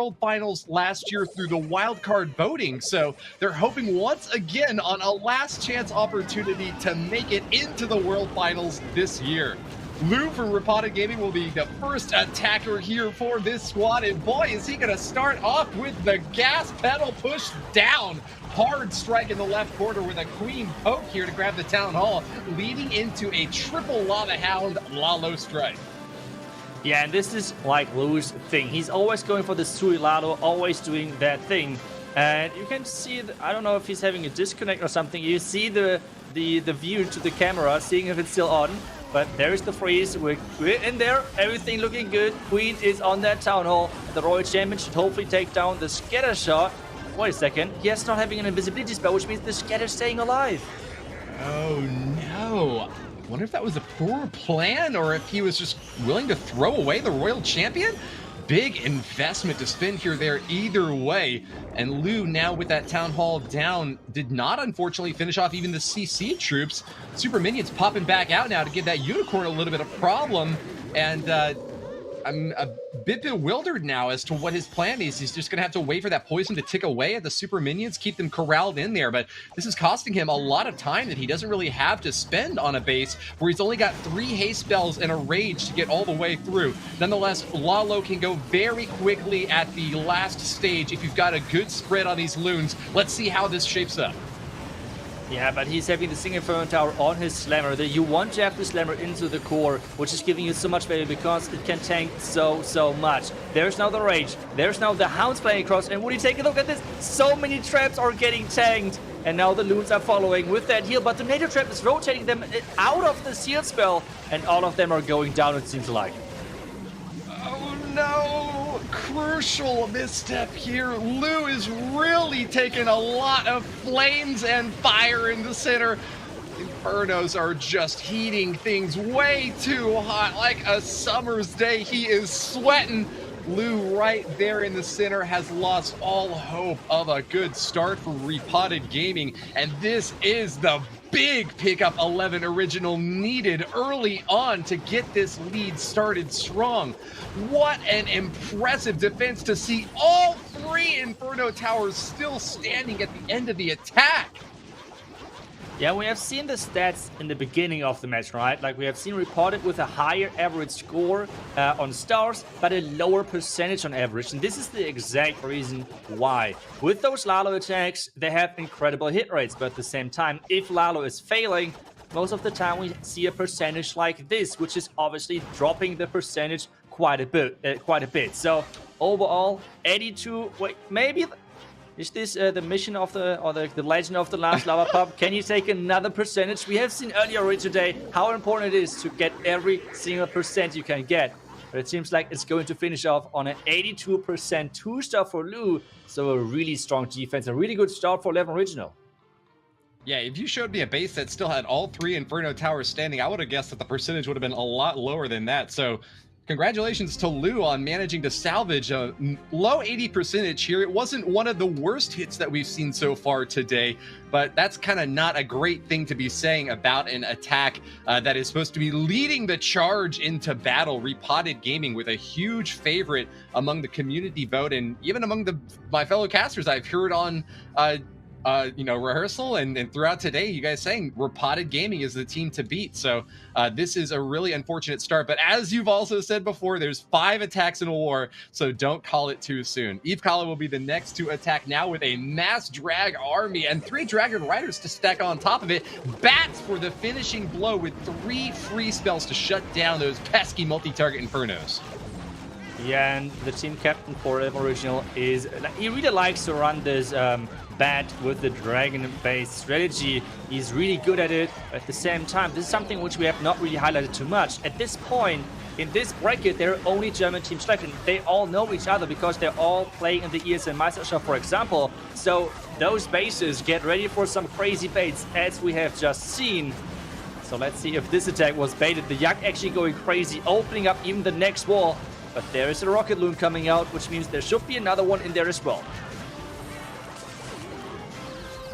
World Finals last year through the wildcard voting. So they're hoping once again on a last chance opportunity to make it into the World Finals this year. Lou from Repotted Gaming will be the first attacker here for this squad, and boy, is he going to start off with the gas pedal pushed down. Hard strike in the left corner with a queen poke here to grab the Town Hall, leading into a triple Lava Hound Lalo strike. Yeah, and this is like Lou's thing. He's always going for the Sui Lalo, always doing that thing. And you can see, I don't know if he's having a disconnect or something. You see the view to the camera, seeing if it's still on. But there's the freeze. We're in there. Everything looking good. Queen is on that Town Hall. The Royal Champion should hopefully take down the scatter shot. Wait a second. Yes, not having an invisibility spell, which means the scatter's staying alive. Oh no. I wonder if that was a poor plan or if he was just willing to throw away the Royal Champion. Big investment to spend here there either way. And Lou, now with that Town Hall down, did not unfortunately finish off even the CC troops. Super Minions popping back out now to give that Unicorn a little bit of problem. And I'm a bit bewildered now as to what his plan is. He's just going to have to wait for that poison to tick away at the Super Minions, keep them corralled in there. But this is costing him a lot of time that he doesn't really have to spend on a base where he's only got 3 haste spells and a rage to get all the way through. Nonetheless, Lalo can go very quickly at the last stage if you've got a good spread on these loons. Let's see how this shapes up. Yeah, but he's having the single Inferno Tower on his Slammer. You want to have the Slammer into the core, which is giving you so much value because it can tank so much. There's now the Rage. There's now the Hounds playing across. And would you take a look at this? So many traps are getting tanked. And now the Loons are following with that heal. But the NATO Trap is rotating them out of the Seal spell. And all of them are going down, it seems like. Oh no! Crucial misstep here. Lou is really taking a lot of flames and fire in the center. Infernos are just heating things way too hot. Like a summer's day, he is sweating. Lou right there in the center has lost all hope of a good start for Repotted Gaming, and this is the big pickup 11 original needed early on to get this lead started strong. What an impressive defense to see all 3 Inferno Towers still standing at the end of the attack. Yeah, we have seen the stats in the beginning of the match, right? Like, we have seen Repotted with a higher average score on stars, but a lower percentage on average. And this is the exact reason why. With those Lalo attacks, they have incredible hit rates. But at the same time, if Lalo is failing, most of the time we see a percentage like this, which is obviously dropping the percentage quite a bit. So overall, 82, wait, maybe... Is this the mission of the legend of the last lava pub? Can you take another percentage? We have seen earlier today how important it is to get every single percent you can get. But it seems like it's going to finish off on an 82% 2-star for Lou. So a really strong defense, a really good start for 11 Original. Yeah, if you showed me a base that still had all 3 Inferno Towers standing, I would have guessed that the percentage would have been a lot lower than that. So congratulations to Lou on managing to salvage a low 80% here. It wasn't one of the worst hits that we've seen so far today, but that's kind of not a great thing to be saying about an attack that is supposed to be leading the charge into battle. Repotted Gaming with a huge favorite among the community vote and even among my fellow casters I've heard on rehearsal and throughout today, you guys saying Repotted Gaming is the team to beat. So this is a really unfortunate start. But as you've also said before, there's 5 attacks in a war, so don't call it too soon. Eve Kala will be the next to attack now with a mass drag army and 3 Dragon Riders to stack on top of it. Bats for the finishing blow with 3 free spells to shut down those pesky multi-target Infernos. Yeah, and the team captain for Original is, he really likes to run this bat with the dragon-based strategy. He's really good at it. At the same time, this is something which we have not really highlighted too much. At this point, in this bracket, there are only German teams left, and they all know each other because they're all playing in the ESL Meisterschaft, for example. So those bases get ready for some crazy baits, as we have just seen. So let's see if this attack was baited. The Yak actually going crazy, opening up even the next wall. But there is a Rocket Loon coming out, which means there should be another one in there as well.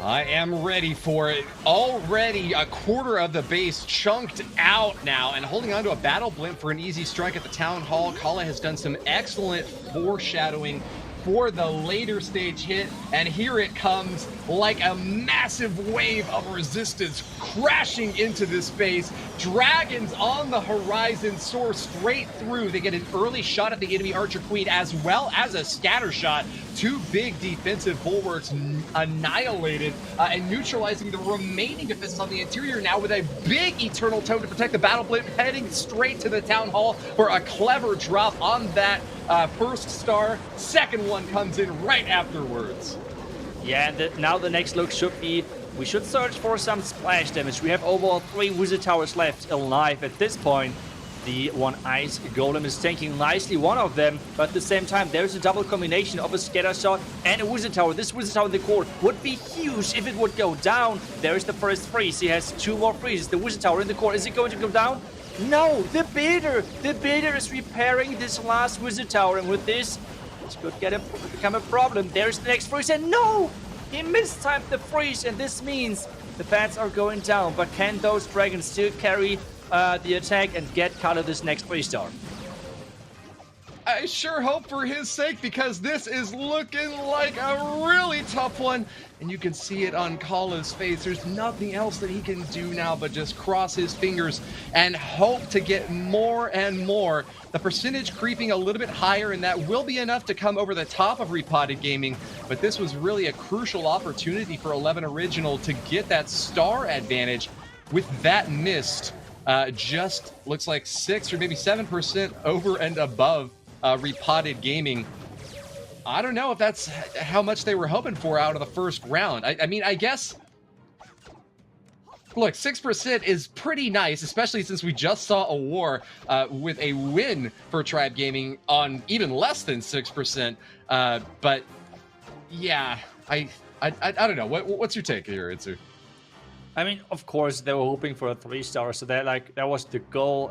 I am ready for it. Already a quarter of the base chunked out now and holding on to a battle blimp for an easy strike at the Town Hall. Kala has done some excellent foreshadowing for the later stage hit, and here it comes like a massive wave of resistance crashing into this space. Dragons on the horizon soar straight through. They get an early shot at the enemy Archer Queen as well as a scatter shot. Two big defensive bulwarks annihilated and neutralizing the remaining defenses on the interior now with a big Eternal Tome to protect the Battle Blimp, heading straight to the Town Hall for a clever drop on that first star. Second one comes in right afterwards. Yeah, and now the next look should be, we should search for some splash damage. We have overall 3 Wizard Towers left alive at this point. The one Ice Golem is tanking nicely one of them, but at the same time there's a double combination of a scatter shot and a Wizard Tower. This Wizard Tower in the core would be huge if it would go down. There's the first freeze. He has 2 more freezes. The Wizard Tower in the core, is it going to go down? No, the builder is repairing this last Wizard Tower, and with this could become a problem. There's the next freeze, and no! He mistimed the freeze, and this means the bats are going down. But can those dragons still carry the attack and get out of this next freeze star? I sure hope for his sake, because this is looking like a really tough one. And you can see it on Kala's face. There's nothing else that he can do now but just cross his fingers and hope to get more and more. The percentage creeping a little bit higher, and that will be enough to come over the top of Repotted Gaming. But this was really a crucial opportunity for 11 Original to get that star advantage. With that missed, just looks like 6 or maybe 7% over and above Repotted Gaming. I don't know if that's how much they were hoping for out of the first round. I mean, I guess, look, 6% is pretty nice, especially since we just saw a war with a win for Tribe Gaming on even less than 6%. But yeah, I don't know. What's your take here, Itsu? I mean, of course, they were hoping for a 3-star, so that was the goal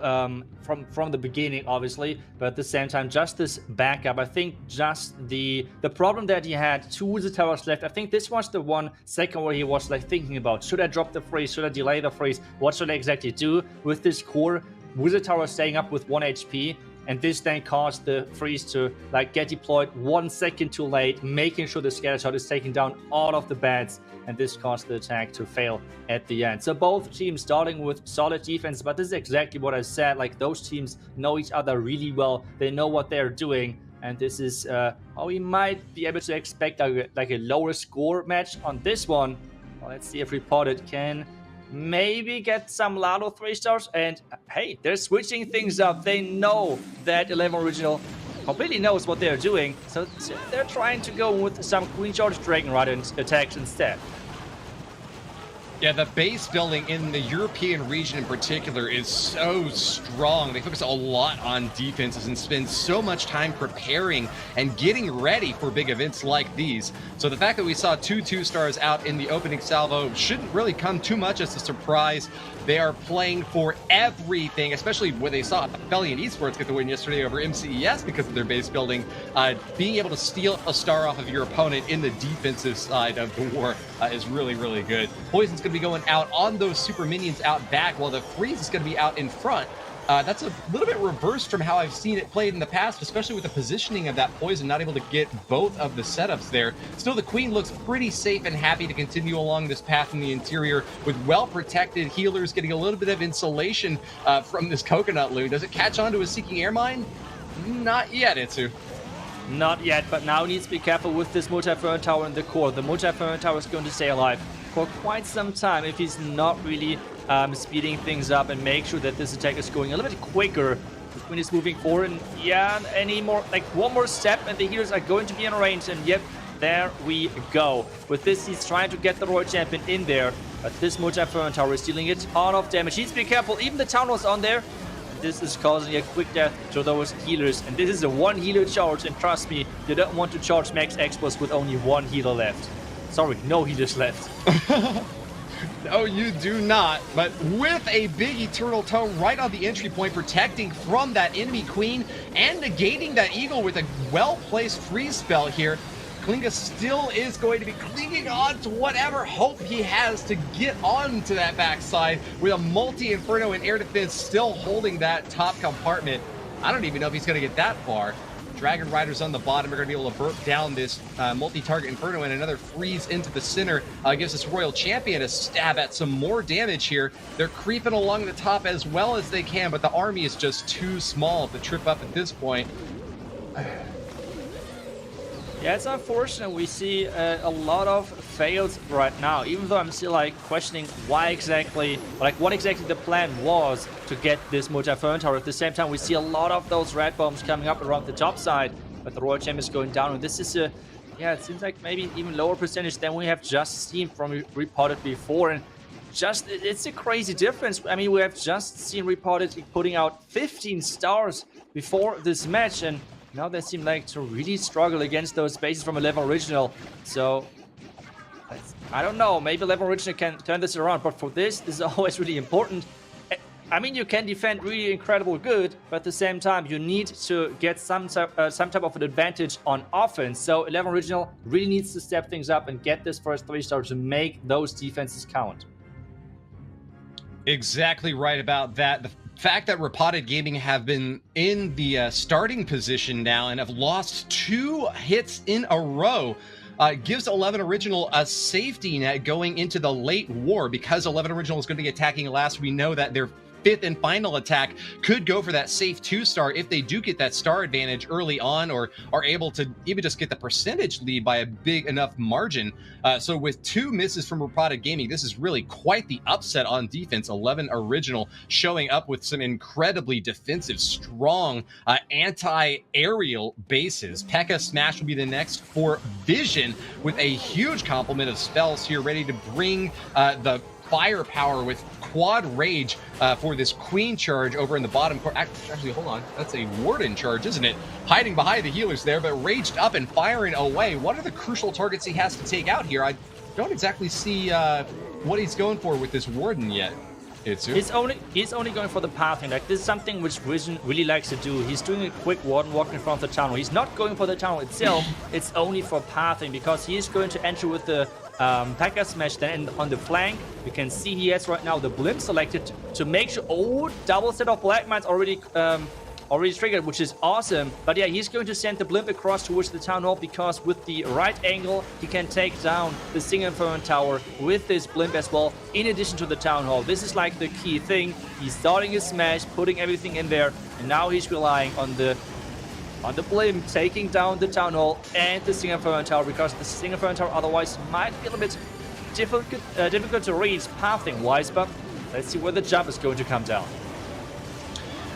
from the beginning, obviously. But at the same time, just this backup, I think just the problem that he had 2 Wizard Towers left. I think this was the one second where he was like thinking about, should I drop the freeze, should I delay the freeze, what should I exactly do with this core Wizard Tower staying up with 1 HP. And this then caused the freeze to like get deployed 1 second too late, making sure the scatter shot is taking down all of the bats, and this caused the attack to fail at the end. So both teams starting with solid defense, but this is exactly what I said. Like, those teams know each other really well. They know what they're doing, and this is how we might be able to expect like a lower score match on this one. Well, let's see if Repotted can maybe get some Lalo 3-stars, and hey, they're switching things up. They know that 11 Original completely knows what they're doing, so they're trying to go with some Queen Charge Dragon Rider attacks instead. Yeah, the base building in the European region in particular is so strong. They focus a lot on defenses and spend so much time preparing and getting ready for big events like these. So the fact that we saw 2 2-stars out in the opening salvo shouldn't really come too much as a surprise. They are playing for everything, especially when they saw Fellion Esports get the win yesterday over MCES because of their base building. Being able to steal a star off of your opponent in the defensive side of the war is really, really good. Poison's going to be going out on those super minions out back, while the freeze is going to be out in front. That's a little bit reversed from how I've seen it played in the past, especially with the positioning of that poison, not able to get both of the setups there. Still, the Queen looks pretty safe and happy to continue along this path in the interior with well-protected healers, getting a little bit of insulation from this coconut loon. Does it catch on to a Seeking Air Mine? Not yet, Itsu. Not yet, but now needs to be careful with this Multi-Fern Tower in the core. The Multi-Fern Tower is going to stay alive for quite some time if he's not really speeding things up and make sure that this attack is going a little bit quicker. The Queen is moving forward, and yeah, any more, like one more step and the healers are going to be in range, and yep, there we go. With this, he's trying to get the Royal Champion in there, but this Multi-Fern Tower is dealing a ton of damage. He needs to be careful, even the Town was on there. This is causing a quick death to those healers, and this is a 1 healer charge, and trust me, you don't want to charge max expos with only 1 healer left. Sorry, no healers left. No, you do not. But with a big Eternal Tome right on the entry point, protecting from that enemy Queen and negating that Eagle with a well-placed freeze spell here, Klinga still is going to be clinging on to whatever hope he has to get onto that backside with a multi-Inferno and air defense still holding that top compartment. I don't even know if he's going to get that far. Dragon Riders on the bottom are going to be able to burp down this multi-target Inferno, and another freeze into the center gives this Royal Champion a stab at some more damage here. They're creeping along the top as well as they can, but the army is just too small to trip up at this point. Yeah, it's unfortunate. We see a lot of fails right now, even though I'm still like questioning why exactly, like what exactly the plan was to get this multi-Inferno tower. At the same time, we see a lot of those red bombs coming up around the top side, but the Royal Champion is going down, and this is a, yeah, it seems like maybe even lower percentage than we have just seen from Repotted before, and just, it's a crazy difference. I mean, we have just seen Repotted putting out 15 stars before this match, and now they seem like to really struggle against those bases from 11 Original. So, I don't know. Maybe 11 Original can turn this around. But for this is always really important. I mean, you can defend really incredible good, but at the same time, you need to get some type of an advantage on offense. So 11 Original really needs to step things up and get this first 3-star to make those defenses count. Exactly right about that. The fact that Repotted Gaming have been in the starting position now and have lost 2 hits in a row gives 11 Original a safety net going into the late war. Because 11 Original is going to be attacking last, we know that their 5th and final attack could go for that safe 2-star if they do get that star advantage early on, or are able to even just get the percentage lead by a big enough margin. So with 2 misses from Repotted Gaming, this is really quite the upset on defense. 11 Original showing up with some incredibly defensive, strong anti-aerial bases. P.E.K.K.A. Smash will be the next for Vision, with a huge complement of spells here ready to bring the firepower with quad rage for this queen charge over in the bottom corner. Actually, hold on. That's a warden charge, isn't it? Hiding behind the healers there, but raged up and firing away. What are the crucial targets he has to take out here? I don't exactly see what he's going for with this warden yet. He's only going for the pathing. Like, this is something which Vision really likes to do. He's doing a quick warden walk in front of the tunnel. He's not going for the tunnel itself. It's only for pathing, because he's going to enter with the P.E.K.K.A. Smash then on the flank. You can see he has right now the blimp selected to make sure. Oh, double set of black mines already triggered, which is awesome. But yeah, he's going to send the blimp across towards the town hall, because with the right angle he can take down the single Inferno tower with this blimp as well, in addition to the town hall. This is like the key thing. He's starting his smash, putting everything in there, and now he's relying on the blimp taking down the town hall and the single Inferno tower, because the single Inferno tower otherwise might be a little bit difficult to reach pathing wise. But let's see where the jump is going to come down.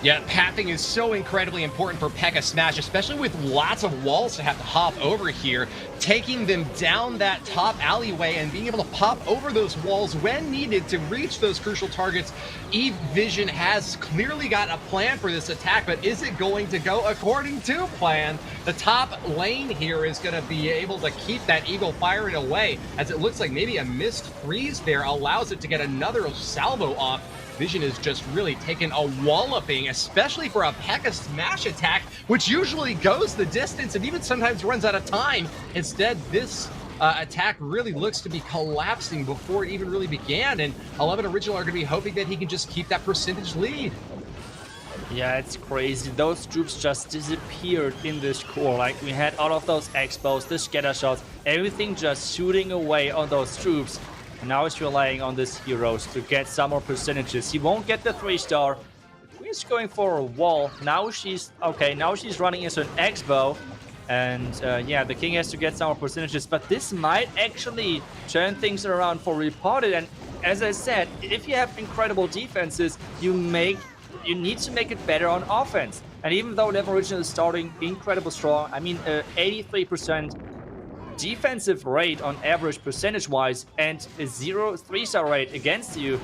Yeah, pathing is so incredibly important for P.E.K.K.A. Smash, especially with lots of walls to have to hop over here. Taking them down that top alleyway and being able to pop over those walls when needed to reach those crucial targets. Eve Vision has clearly got a plan for this attack, but is it going to go according to plan? The top lane here is going to be able to keep that Eagle firing away, as it looks like maybe a missed freeze there allows it to get another salvo off. Vision is just really taking a walloping, especially for a P.E.K.K.A. Smash attack, which usually goes the distance and even sometimes runs out of time. Instead, this attack really looks to be collapsing before it even really began, and 11 Original are going to be hoping that he can just keep that percentage lead. Yeah, it's crazy. Those troops just disappeared in this core. Like, we had all of those expos, the scatter shots, everything just shooting away on those troops. Now he's relying on these heroes to get some more percentages. He won't get the 3-star. He's going for a wall. Now she's running into an X-bow. And yeah, the king has to get some more percentages. But this might actually turn things around for Repotted. And as I said, if you have incredible defenses, you need to make it better on offense. And even though 11 Original is starting incredible strong, I mean, 83% defensive rate on average percentage-wise and a 0 3-star rate against you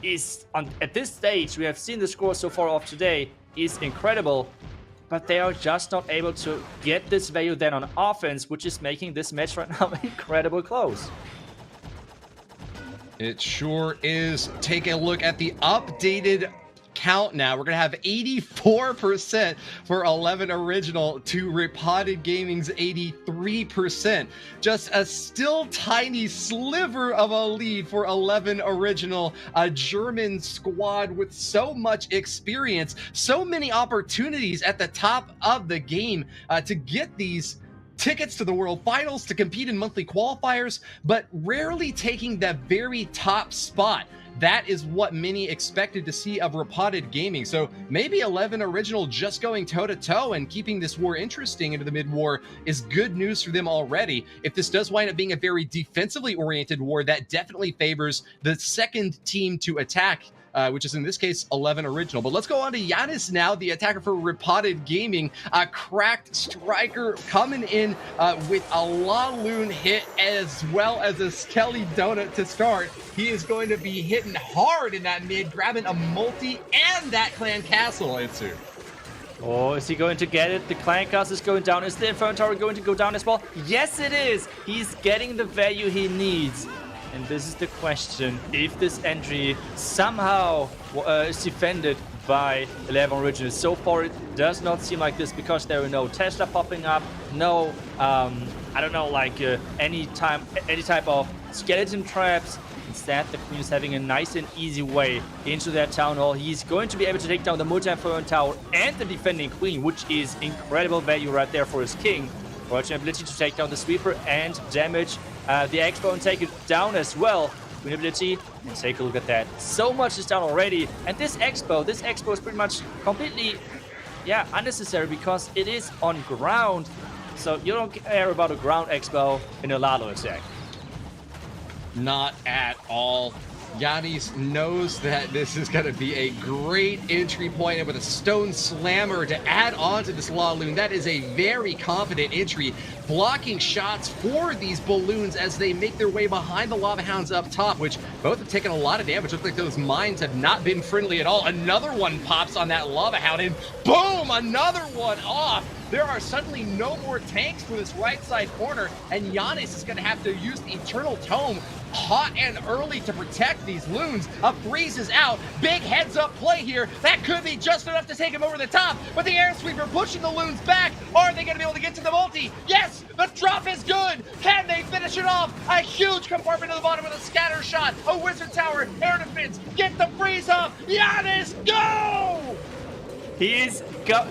is, at this stage, we have seen the score so far of today, is incredible. But they are just not able to get this value then on offense, which is making this match right now incredibly close. It sure is. Take a look at the updated count now. We're going to have 84% for 11 Original to Repotted Gaming's 83%. Just a still tiny sliver of a lead for 11 Original, a German squad with so much experience, so many opportunities at the top of the game to get these tickets to the World Finals, to compete in monthly qualifiers, but rarely taking the very top spot. That is what many expected to see of Repotted Gaming. So maybe 11 Original just going toe-to-toe and keeping this war interesting into the mid-war is good news for them already. If this does wind up being a very defensively oriented war, that definitely favors the second team to attack, which is in this case 11 Original. But let's go on to Giannis now, the attacker for Repotted Gaming. A cracked striker coming in with a La Lune hit as well as a Skelly Donut to start. He is going to be hitting hard in that mid, grabbing a multi and that clan castle, Itsu. Oh, is he going to get it? The clan castle is going down. Is the Inferno Tower going to go down as well? Yes, it is. He's getting the value he needs. And this is the question, if this entry somehow is defended by 11 Originals. So far, it does not seem like this because there are no Tesla popping up, no, I don't know, like any type of skeleton traps. Instead, the Queen is having a nice and easy way into that Town Hall. He's going to be able to take down the Multi-Inferno Tower and the defending Queen, which is incredible value right there for his King. Fortune ability to take down the Sweeper and damage the Expo and take it down as well. Queen ability, and take a look at that. So much is down already. And this Expo is pretty much completely, unnecessary because it is on ground. So you don't care about a ground Expo in a Lalo attack. Not at all. Giannis knows that this is going to be a great entry point, and with a Stone Slammer to add on to this La Lune, that is a very confident entry, blocking shots for these balloons as they make their way behind the Lava Hounds up top, which both have taken a lot of damage. Looks like those mines have not been friendly at all. Another one pops on that Lava Hound, and boom, another one off. There are suddenly no more tanks for this right side corner, and Giannis is going to have to use the Eternal Tome hot and early to protect these loons. A freeze is out. Big heads up play here. That could be just enough to take him over the top, but the Air Sweeper pushing the loons back. Are they going to be able to get to the multi? Yes, the drop is good. Can they finish it off? A huge compartment to the bottom with a scatter shot. A Wizard Tower, air defense. Get the freeze off. Giannis, go! He is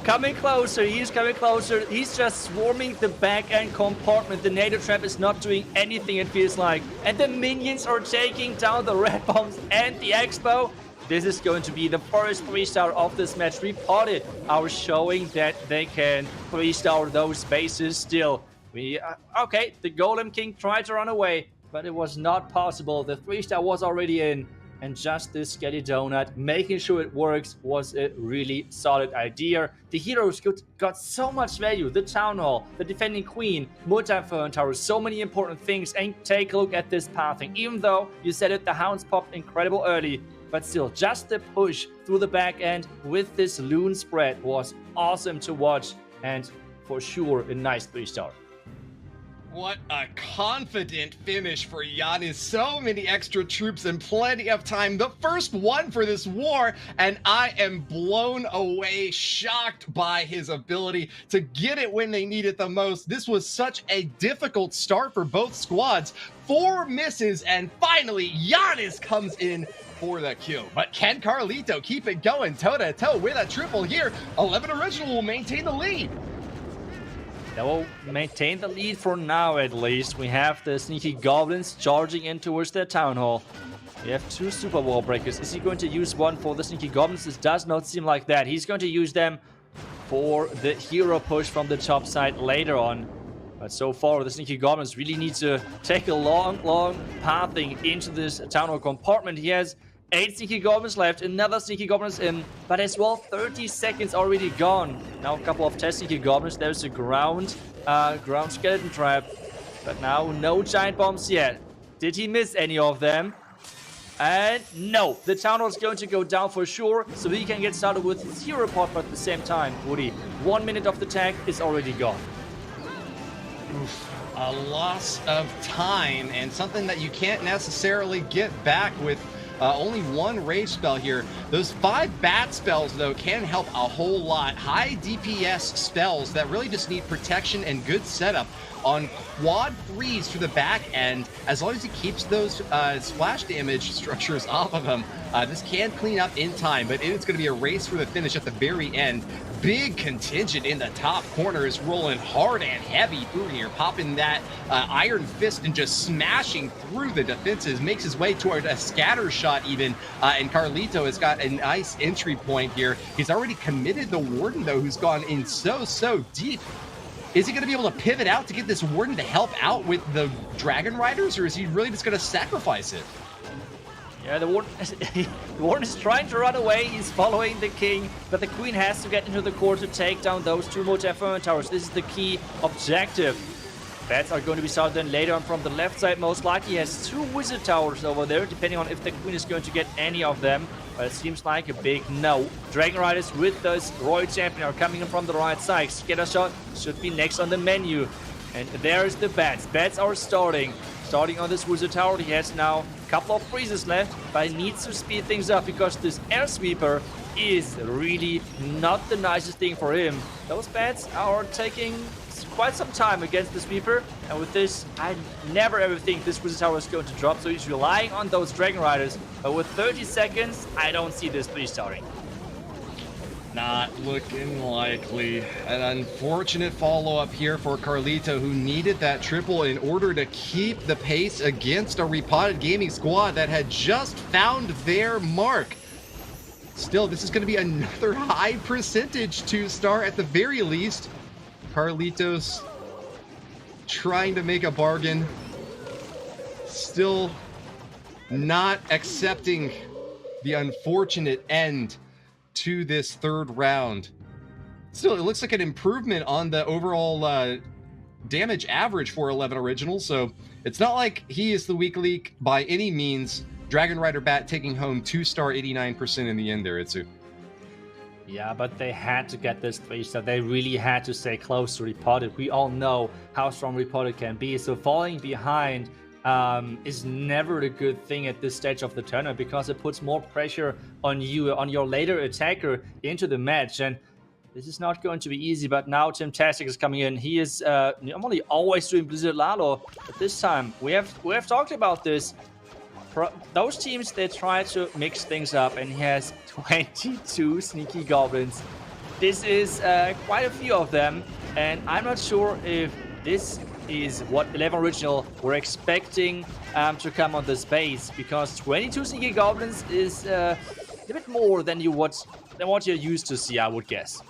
coming closer. He's coming closer. He's just swarming the back end compartment. The NATO trap is not doing anything, it feels like. And the minions are taking down the red bombs and the Expo. This is going to be the first 3-star of this match. Repotted are showing that they can 3-star those bases still. Okay, the Golem King tried to run away, but it was not possible. The 3-star was already in. And just this Skelly Donut, making sure it works, was a really solid idea. The heroes got so much value. The Town Hall, the Defending Queen, Multi-Inferno Tower, so many important things. And take a look at this pathing. Even though you said it, the Hounds popped incredible early. But still, just the push through the back end with this Loon spread was awesome to watch. And for sure, a nice 3-star. What a confident finish for Giannis. So many extra troops and plenty of time. The first one for this war, and I am blown away, shocked by his ability to get it when they need it the most. This was such a difficult start for both squads. 4 misses, and finally Giannis comes in for the kill. But can Carlito keep it going toe-to-toe with a triple here? 11 Original will maintain the lead. They will maintain the lead for now, at least. We have the Sneaky Goblins charging in towards their Town Hall. We have 2 Super Wall Breakers. Is he going to use one for the Sneaky Goblins? It does not seem like that. He's going to use them for the hero push from the top side later on. But so far, the Sneaky Goblins really need to take a long pathing into this Town Hall compartment. He has 8 Sneaky Goblins left, another Sneaky Goblins in, but as well 30 seconds already gone. Now a couple of test Sneaky Goblins. There's a ground skeleton trap, but now no giant bombs yet. Did he miss any of them? And no, the Town Hall is going to go down for sure, so he can get started with his hero pot, but at the same time, Woody, 1 minute of the tag is already gone. Oof. A loss of time, and something that you can't necessarily get back with Only one rage spell here. Those 5 bat spells, though, can help a whole lot. High DPS spells that really just need protection and good setup on quad freeze to the back end. As long as he keeps those splash damage structures off of him, this can clean up in time, but it's going to be a race for the finish at the very end. Big contingent in the top corner is rolling hard and heavy through here, popping that iron fist and just smashing through the defenses, makes his way toward a scatter shot even, and Carlito has got a nice entry point here. He's already committed the Warden, though, who's gone in so deep. Is he going to be able to pivot out to get this Warden to help out with the Dragon Riders, or is he really just going to sacrifice it? Yeah, the Warden is trying to run away. He's following the King, but the Queen has to get into the core to take down those 2 multi-inferno towers. This is the key objective. Bats are going to be started then later on from the left side. Most likely he has 2 wizard towers over there, depending on if the Queen is going to get any of them. But it seems like a big no. Dragon Riders with those Royal Champion are coming in from the right side. Scatter shot should be next on the menu. And there's the Bats. Bats are starting on this wizard tower. He has now a couple of freezes left, but he needs to speed things up because this air sweeper is really not the nicest thing for him. Those Bats are taking quite some time against the sweeper, and with this, I never ever think this wizard tower is going to drop, so he's relying on those Dragon Riders. But with 30 seconds, I don't see this restarting. Not looking likely. An unfortunate follow-up here for Carlito, who needed that triple in order to keep the pace against a Repotted Gaming squad that had just found their mark. Still, this is going to be another high percentage 2-star at the very least. Carlitos trying to make a bargain. Still not accepting the unfortunate end to this 3rd round. Still, it looks like an improvement on the overall damage average for 11 Originals, so it's not like he is the weak link by any means. Dragon Rider Bat taking home 2-star 89% in the end there, Itsu. Yeah, but they had to get this 3-star. They really had to stay close to Repotted. We all know how strong Repotted can be, so falling behind is never a good thing at this stage of the tournament because it puts more pressure on you, on your later attacker into the match. And this is not going to be easy, but now Timtastic is coming in. He is normally always doing Blizzard Lalo, but this time we have talked about this. Those teams, they try to mix things up, and he has 22 sneaky goblins. This is quite a few of them, and I'm not sure if this is what 11 Original were expecting to come on this base, because 22 sneaky goblins is a bit more than what you're used to see, I would guess.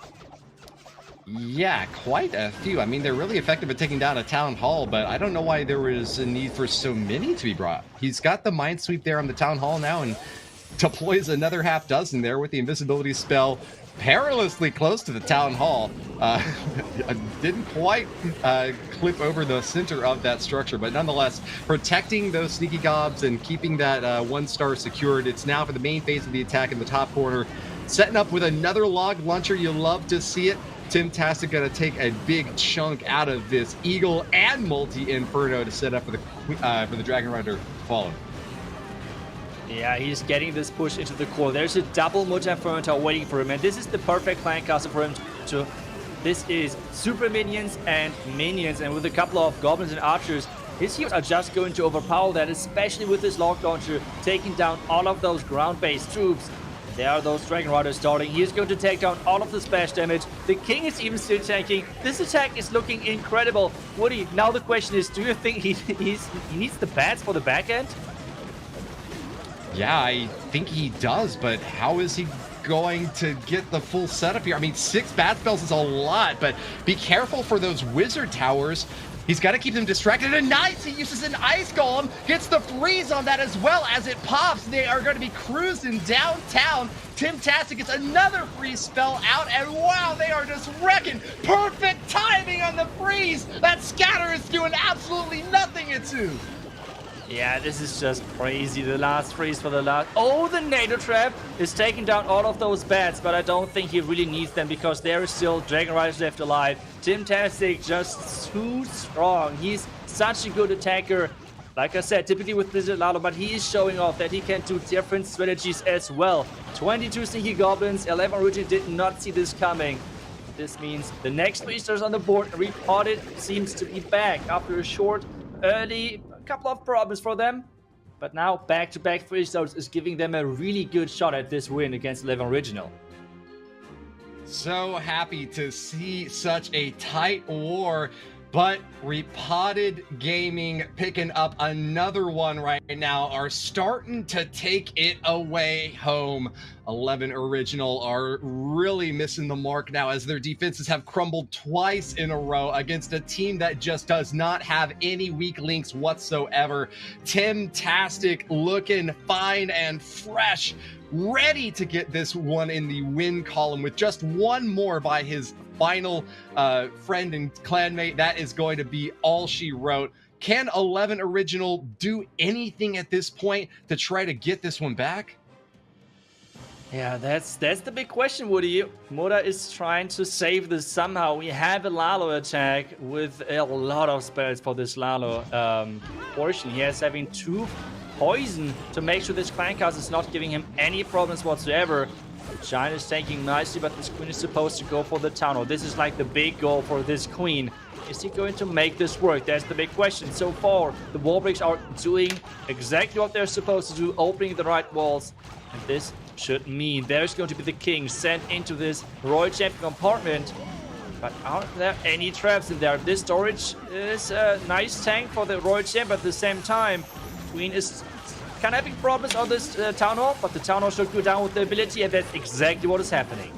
Yeah, quite a few. I mean, they're really effective at taking down a town hall, but I don't know why there was a need for so many to be brought. He's got the mind sweep there on the town hall now and deploys another half dozen there with the invisibility spell perilously close to the town hall. Didn't quite clip over the center of that structure, but nonetheless, protecting those sneaky gobs and keeping that 1-star secured. It's now for the main phase of the attack in the top corner. Setting up with another log launcher. You love to see it. Timtastic gonna take a big chunk out of this Eagle and multi-inferno to set up for the Dragon Rider follow. Yeah, he's getting this push into the core. There's a double multi-inferno tower waiting for him, and this is the perfect clan castle for him to. This is super minions and minions, and with a couple of goblins and archers, his heroes are just going to overpower that, especially with this log launcher taking down all of those ground-based troops. There are those Dragon Riders starting. He is going to take down all of the splash damage. The King is even still tanking. This attack is looking incredible. Woody, now the question is, do you think he needs the bats for the back end? Yeah, I think he does, but how is he going to get the full setup here? I mean, 6 bat spells is a lot, but be careful for those wizard towers. He's got to keep them distracted. And nice, he uses an ice golem, gets the freeze on that as well as it pops. They are going to be cruising downtown. Timtastic gets another freeze spell out, and wow, they are just wrecking. Perfect timing on the freeze. That scatter is doing absolutely nothing, Itsu. Yeah, this is just crazy. The last freeze for the last... Oh, the NATO trap is taking down all of those bats, but I don't think he really needs them because there is still Dragon Riders left alive. Timtastic just too strong. He's such a good attacker. like I said, typically with this Lalo, but he is showing off that he can do different strategies as well. 22 sneaky goblins, 11 originally did not see this coming. This means the next 3 stars on the board, Repotted seems to be back after a short, early, couple of problems for them. But now back-to-back 3 stars is giving them a really good shot at this win against 11 original. So happy to see such a tight war, but Repotted Gaming picking up another one right now are starting to take it away home. 11 original are really missing the mark now as their defenses have crumbled twice in a row against a team that just does not have any weak links whatsoever. Tim-tastic, looking fine and fresh, ready to get this one in the win column with just one more by his final friend and clanmate. That is going to be all she wrote. Can 11 original do anything at this point to try to get this one back? Yeah, that's the big question, Woody. Muda is trying to save this somehow. We have a Lalo attack with a lot of spells for this Lalo portion. He has having 2 poison to make sure this clan cast is not giving him any problems whatsoever. The Giant is tanking nicely, but this Queen is supposed to go for the town hall. This is like the big goal for this Queen. Is he going to make this work? That's the big question. So far, the wall breaks are doing exactly what they're supposed to do, opening the right walls. And this should mean there's going to be the king sent into this Royal Champion compartment. But aren't there any traps in there? This storage is a nice tank for the Royal Champion, but at the same time, Queen is kind of having problems on this town hall, but the town hall should go down with the ability, and that's exactly what is happening.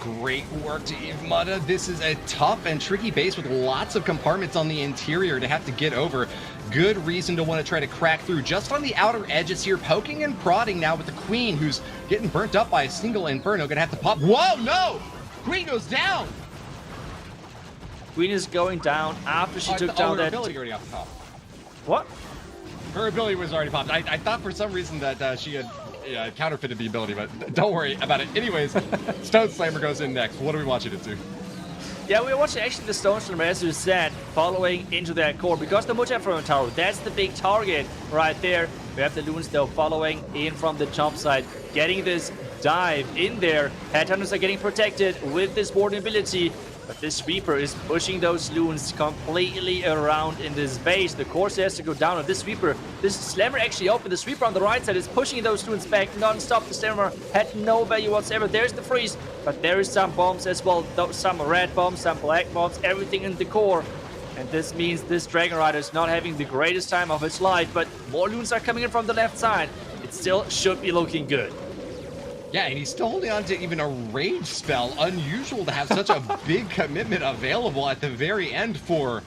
Great work to Eve Mutta. This is a tough and tricky base with lots of compartments on the interior to have to get over. Good reason to want to try to crack through just on the outer edges here, poking and prodding now with the Queen, who's getting burnt up by a single Inferno. Gonna have to pop. Whoa, no! Queen goes down! Queen is going down after she took down that... ability already off the top. What? Her ability was already popped. I thought for some reason that she had counterfeited the ability, but don't worry about it. Anyways, Stone Slammer goes in next. What are we watching it to? Yeah, we're watching actually the Stone Slammer, as you said, following into their core, because the Mucha from the tower, that's the big target right there. We have the Loons, though, following in from the jump side, getting this dive in there. Headhunters are getting protected with this warden ability, but this Reaper is pushing those Loons completely around in this base. The Corsair has to go down on this Reaper. This Slammer actually open. This Reaper on the right side is pushing those Loons back non-stop. The Slammer had no value whatsoever. There's the freeze, but there is some bombs as well. Some red bombs, some black bombs, everything in the core. And this means this Dragon Rider is not having the greatest time of its life, but more Loons are coming in from the left side. It still should be looking good. Yeah, and he's still holding on to even a rage spell. Unusual to have such a big commitment available at the very end for,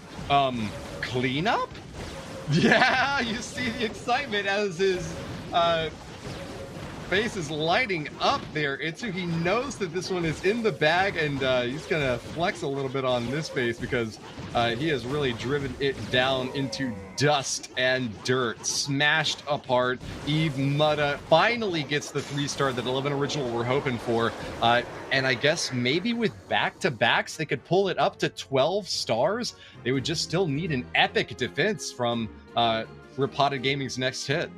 cleanup? Yeah, you see the excitement as his, face is lighting up there. He knows that this one is in the bag, and he's gonna flex a little bit on this face because he has really driven it down into dust and dirt, smashed apart. Eve Mutta finally gets the 3-star that 11 original were hoping for, and I guess maybe with back-to-backs they could pull it up to 12 stars. They would just still need an epic defense from Repotted Gaming's next hit.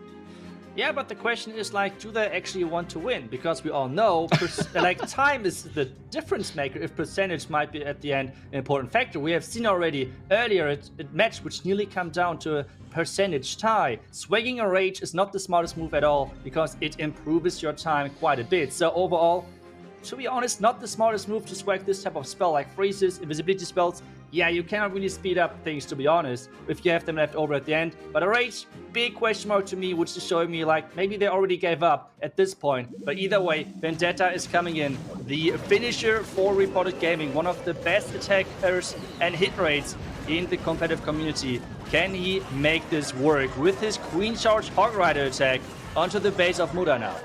Yeah, but the question is, like, do they actually want to win? Because we all know, like, time is the difference maker. If percentage might be at the end an important factor. We have seen already earlier a match which nearly come down to a percentage tie. Swagging a rage is not the smartest move at all because it improves your time quite a bit. So overall, to be honest, not the smartest move to swag this type of spell, like freezes, invisibility spells. Yeah, you cannot really speed up things, to be honest, if you have them left over at the end. But a rage, big question mark to me, which is showing me like maybe they already gave up at this point. But either way, Vendetta is coming in. The finisher for Repotted Gaming, one of the best attackers and hit rates in the competitive community. Can he make this work with his Queen Charge Hog Rider attack onto the base of Muda now?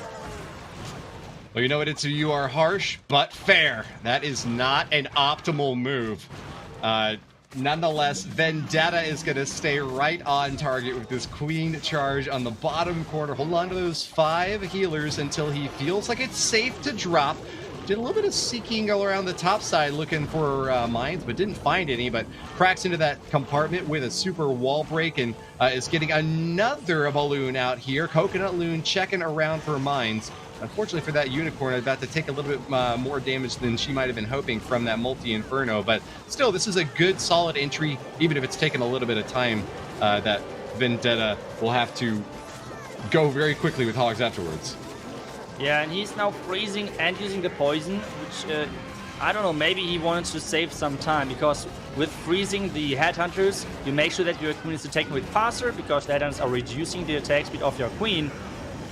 Well, you know what, you are harsh, but fair. That is not an optimal move. Nonetheless, Vendetta is going to stay right on target with this Queen Charge on the bottom corner. Hold on to those 5 healers until he feels like it's safe to drop. did a little bit of seeking around the top side looking for mines, but didn't find any, but cracks into that compartment with a super wall break and is getting another balloon out here. Coconut Loon checking around for mines. Unfortunately for that unicorn, about to take a little bit more damage than she might have been hoping from that multi-inferno, but still, this is a good, solid entry, even if it's taken a little bit of time that Vendetta will have to go very quickly with hogs afterwards. Yeah, and he's now freezing and using the poison, which, I don't know, maybe he wanted to save some time, because with freezing the headhunters, you make sure that your queen is attacking with faster, because the headhunters are reducing the attack speed of your queen.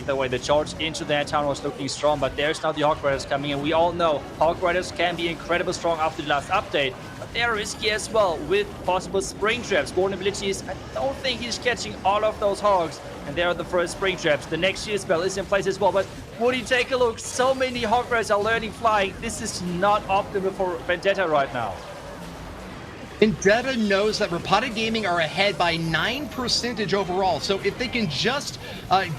Either way, the charge into that town was looking strong, but there's now the Hog Riders coming in. We all know Hog Riders can be incredibly strong after the last update, but they're risky as well with possible spring traps, vulnerabilities. I don't think he's catching all of those hogs, and there are the first spring traps. The next shield spell is in place as well, but would you take a look? So many Hog Riders are learning flying. This is not optimal for Vendetta right now. Vendetta knows that Repotted Gaming are ahead by 9% overall, so if they can just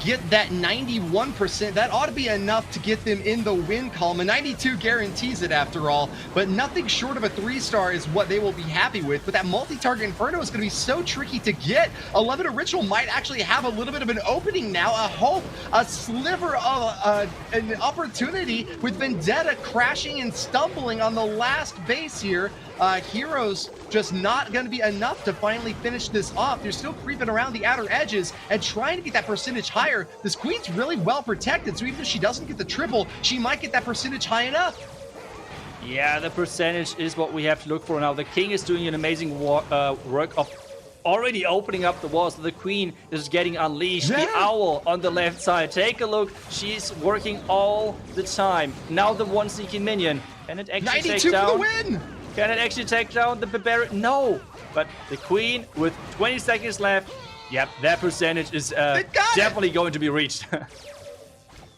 get that 91%, that ought to be enough to get them in the win column. A 92 guarantees it after all, but nothing short of a 3-star is what they will be happy with. But that multi-target Inferno is going to be so tricky to get. 11 Original might actually have a little bit of an opening now, a hope, a sliver of an opportunity with Vendetta crashing and stumbling on the last base here. Heroes just not going to be enough to finally finish this off. They're still creeping around the outer edges and trying to get that percentage higher. This queen's really well protected, so even if she doesn't get the triple, she might get that percentage high enough. Yeah, the percentage is what we have to look for now. The king is doing an amazing work of already opening up the walls. The queen is getting unleashed. Yeah. The owl on the left side. Take a look. She's working all the time. Now the one sneaking minion. And it actually 92 takes down. for the win! Can it actually take down the barbarian? No. But the queen with 20 seconds left. Yep, that percentage is definitely going to be reached.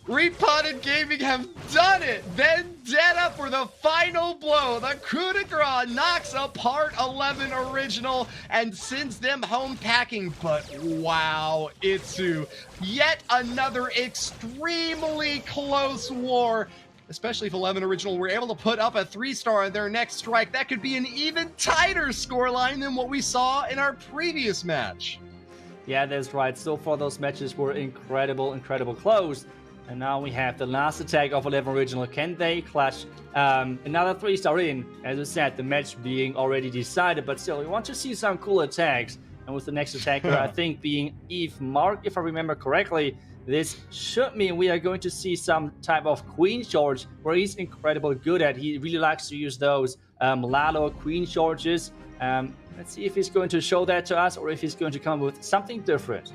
Repotted Gaming have done it! Vendetta for the final blow. The coup de grace knocks apart 11 Original and sends them home packing. But wow, Itsu, yet another extremely close war. Especially if 11 Original were able to put up a 3-star on their next strike. That could be an even tighter scoreline than what we saw in our previous match. Yeah, that's right. So far, those matches were incredible close. And now we have the last attack of 11 Original. Can they clutch another 3-star in? As I said, the match being already decided, but still, we want to see some cool attacks. And with the next attacker, I think being Eve Mark, if I remember correctly, this should mean we are going to see some type of queen charge where he's incredibly good at. He really likes to use those Lalo queen charges. Let's see if he's going to show that to us or if he's going to come with something different.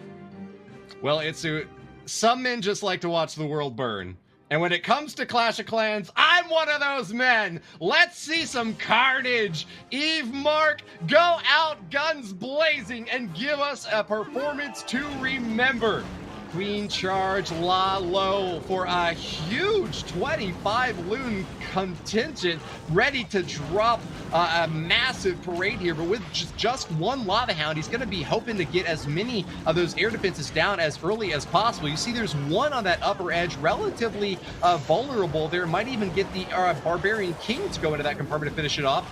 Well, Itsu, some men just like to watch the world burn. And when it comes to Clash of Clans, I'm one of those men. Let's see some carnage. Eve Mark, go out guns blazing and give us a performance to remember. Queen charge Lalo for a huge 25 loon contingent ready to drop a massive parade here, but with just one lava hound, he's going to be hoping to get as many of those air defenses down as early as possible. You see there's one on that upper edge, relatively vulnerable there, might even get the Barbarian King to go into that compartment to finish it off.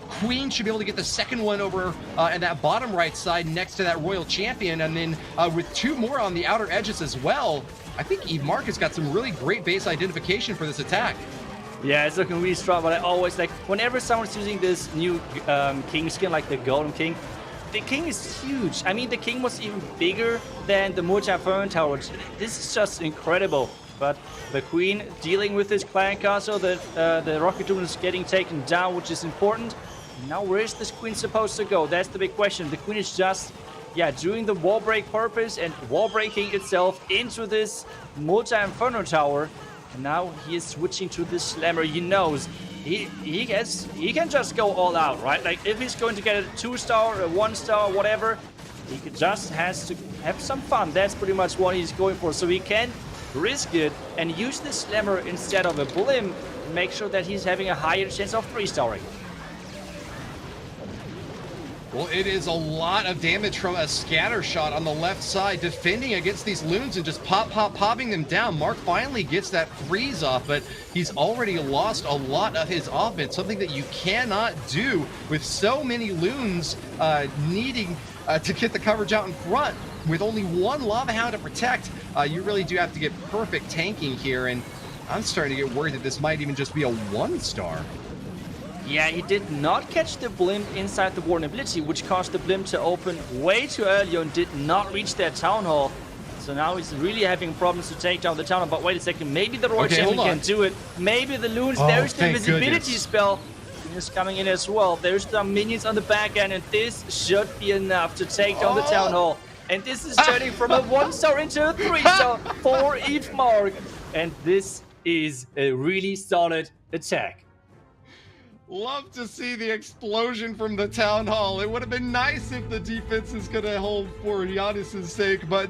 Queen should be able to get the second one over at that bottom right side next to that Royal Champion, and then with 2 more on the outer edges as well. I think Eve Mark has got some really great base identification for this attack. Yeah, it's looking really strong, but I always like, whenever someone's using this new king skin, like the Golden King, the king is huge. I mean, the king was even bigger than the multi-inferno tower. This is just incredible. But the queen dealing with this clan castle, the rocket tomb is getting taken down, which is important. Now, where is this queen supposed to go? That's the big question. The queen is just, doing the wall break purpose and wall breaking itself into this multi-inferno tower. And now he is switching to this slammer. He knows he can just go all out, right? Like, if he's going to get a 2-star, a 1-star, whatever, he just has to have some fun. That's pretty much what he's going for. So he can risk it and use the slammer instead of a blim and make sure that he's having a higher chance of 3-starring. Well, it is a lot of damage from a scatter shot on the left side, defending against these loons and just popping them down. Mark finally gets that freeze off, but he's already lost a lot of his offense, something that you cannot do with so many loons needing to get the coverage out in front. With only one Lava Hound to protect, you really do have to get perfect tanking here, and I'm starting to get worried that this might even just be a 1-star. Yeah, he did not catch the blimp inside the vulnerability, which caused the blimp to open way too early and did not reach their town hall. So now he's really having problems to take down the town hall. But wait a second, maybe the Royal Champion can do it. Maybe the loons, there's the invisibility spell is coming in as well. There's some minions on the back end, and this should be enough to take down the town hall. And this is turning from a 1-star into a 3-star for Eve Mark. And this is a really solid attack. Love to see the explosion from the town hall. It would have been nice if the defenses could have held for Giannis's sake, but